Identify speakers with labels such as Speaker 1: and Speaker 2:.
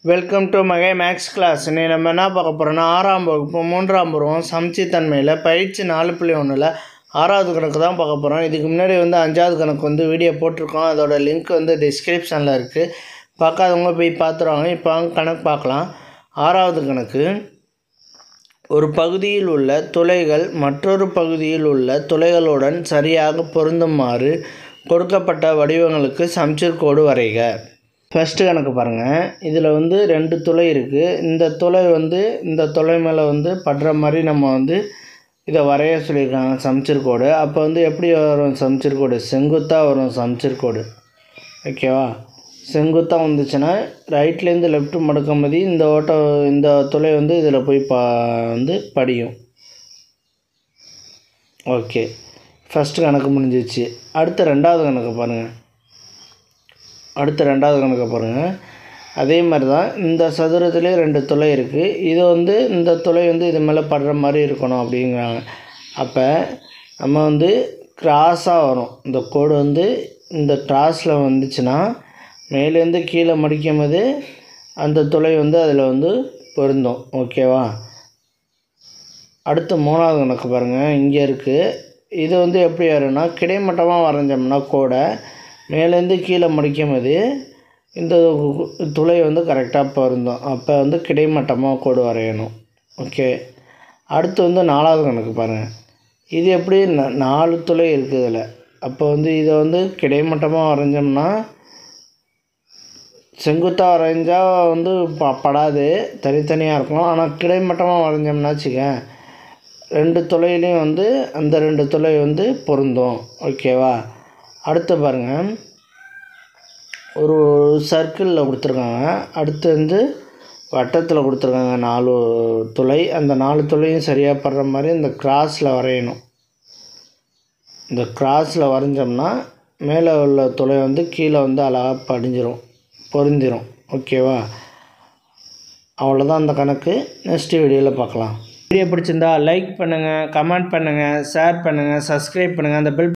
Speaker 1: Welcome to Magai maths class. இன்னைக்கு நம்ம என்ன பார்க்க போகிறோன்னா 6ஆம் வகுப்பு 3ஆம் பருவம் சமச்சீர்தன்மையில் பயிற்சி 4.1ல் 6வது கணக்கு தான் பார்க்க போகிறோம். இதுக்கு முன்னாடி 5வது கணக்கு வீடியோ போட்டிருக்கோம். அதோட லிங்க் டிஸ்கிரிப்ஷனில் இருக்குது. பார்க்காதவங்க போய் பார்த்துருவாங்க. இப்போ கணக்கு பார்க்கலாம். 6வது கணக்கு, ஒரு பகுதியில் உள்ள துளைகள் மற்றொரு பகுதியில் உள்ள துளைகளுடன் சரியாக பொருந்துமாறு கொடுக்கப்பட்ட வடிவங்களுக்கு சமச்சீர் கோடு வரைக. ஃபஸ்ட்டு கணக்கு பாருங்கள். இதில் 2 துளை இருக்குது. இந்த துளை இந்த துளை மேலே படுற மாதிரி நம்ம இதை வரைய சொல்லியிருக்காங்க சமச்சீர் கோடு. அப்போ எப்படி வரும் சமச்சீர் கோடு? செங்குத்தாக வரும் சமச்சீர் கோடு. ஓகேவா? செங்குத்தாக வந்துச்சுன்னா ரைட்லேருந்து லெஃப்ட் மடக்கும்போது இந்த துளை இதில் போய் படியும். ஓகே, ஃபஸ்ட்டு கணக்கு முடிஞ்சிச்சு. அடுத்த 2வது கணக்கு பாருங்கள். அதே மாதிரி தான் இந்த சதுரத்துலேயே 2 துளை இருக்குது. இது இந்த துளை இது மேலே படுற மாதிரி இருக்கணும் அப்படிங்கிறாங்க. அப்போ நம்ம கிராஸாக வரும். இந்த கோடு இந்த கிராஸில் வந்துச்சுன்னா மேலேருந்து கீழே மடிக்கும் போது அந்த துளை அதில் பொருந்தும். ஓகேவா? அடுத்து 3வது கணக்கு பாருங்கள். இங்கே இருக்குது. இது எப்படி வரும்னா, கிடைமட்டமாக வரைஞ்சோம்னா கோடை மேலேருந்து கீழே மடிக்கும் போது இந்த துளை கரெக்டாக பொருந்தும். அப்போ கிடைமட்டமாக கோடு வரையணும். ஓகே. அடுத்து 4வது கணக்கு பாருங்கள். இது எப்படி 4 துளை இருக்குது இதில். அப்போ இதை கிடைமட்டமாக வரைஞ்சோம்னா செங்குத்தாக வரைஞ்சால் படாது, தனித்தனியாக இருக்கும். ஆனால் கிடைமட்டமாக வரைஞ்சோம்னா வச்சுக்க 2 துளையிலையும் அந்த 2 துளை பொருந்தும். ஓகேவா? அடுத்து பாருங்கள், ஒரு சர்க்கிளில் கொடுத்துருக்காங்க. அடுத்து வட்டத்தில் கொடுத்துருக்காங்க 4 துளை. அந்த 4 துளையும் சரியாக படுற மாதிரி இந்த கிராஸில் வரையணும். இந்த கிராஸில் வரைஞ்சோம்னா மேலே உள்ள துளை கீழே அழகாக பொருந்திரும். ஓகேவா? அவ்வளோதான் அந்த கணக்கு. நெக்ஸ்ட் வீடியோவில் பார்க்கலாம். வீடியோ பிடிச்சிருந்தா லைக் பண்ணுங்கள், கமெண்ட் பண்ணுங்கள், ஷேர் பண்ணுங்கள், சப்ஸ்கிரைப் பண்ணுங்கள். அந்த பெல்